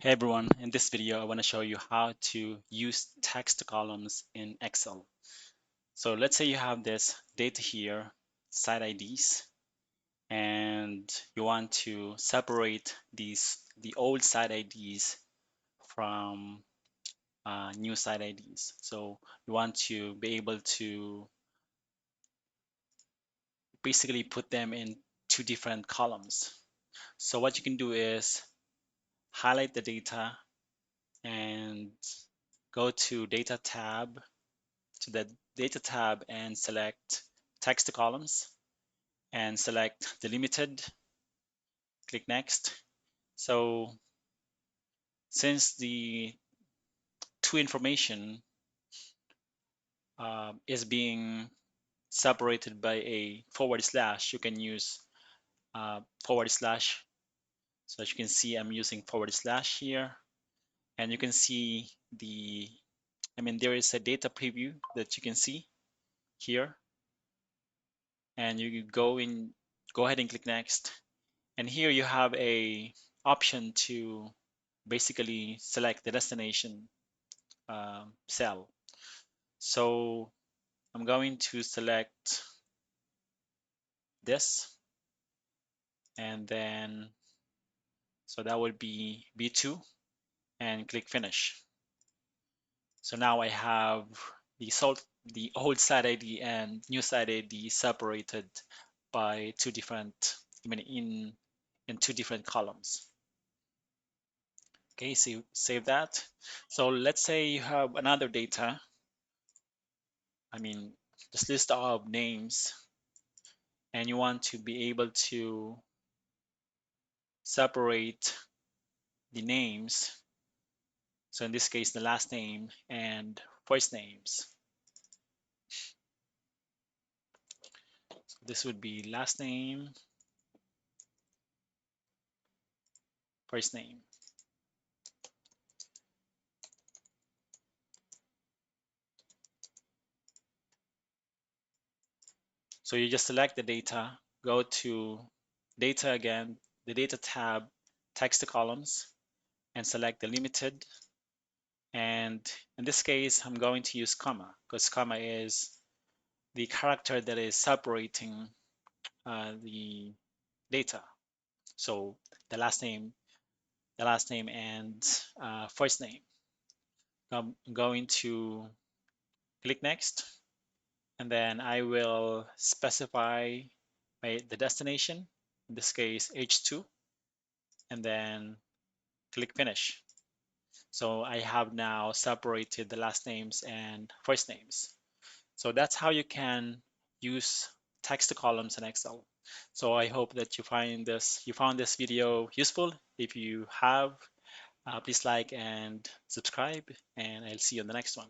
Hey everyone, in this video I want to show you how to use text columns in Excel. So let's say you have this data here, site IDs, and you want to separate the old site IDs from new site IDs. So you want to be able to basically put them in two different columns. So what you can do is highlight the data and go to data tab to the data tab and select text columns and select delimited, click next. So since the two information is being separated by a forward slash, you can use forward slash. So as you can see, I'm using forward slash here, and you can see there is a data preview that you can see here, and you go ahead and click next. And here you have a option to basically select the destination cell. So I'm going to select this, and then so that would be B2, and click finish. So now I have the old site ID and new site ID separated by two different, in two different columns. Okay, so save that. So let's say you have another data, this list of names, and you want to be able to separate the names. So in this case, the last name and first names. So this would be last name, first name. So you just select the data, go to data again, the data tab, text columns, and select the limited. And in this case, I'm going to use comma, because comma is the character that is separating the data. So the last name and first name. I'm going to click next, and then I will specify the destination, in this case H2, and then click finish. So I have now separated the last names and first names. So that's how you can use text columns in Excel. So I hope that you found this video useful. If you have, please like and subscribe, and I'll see you on the next one.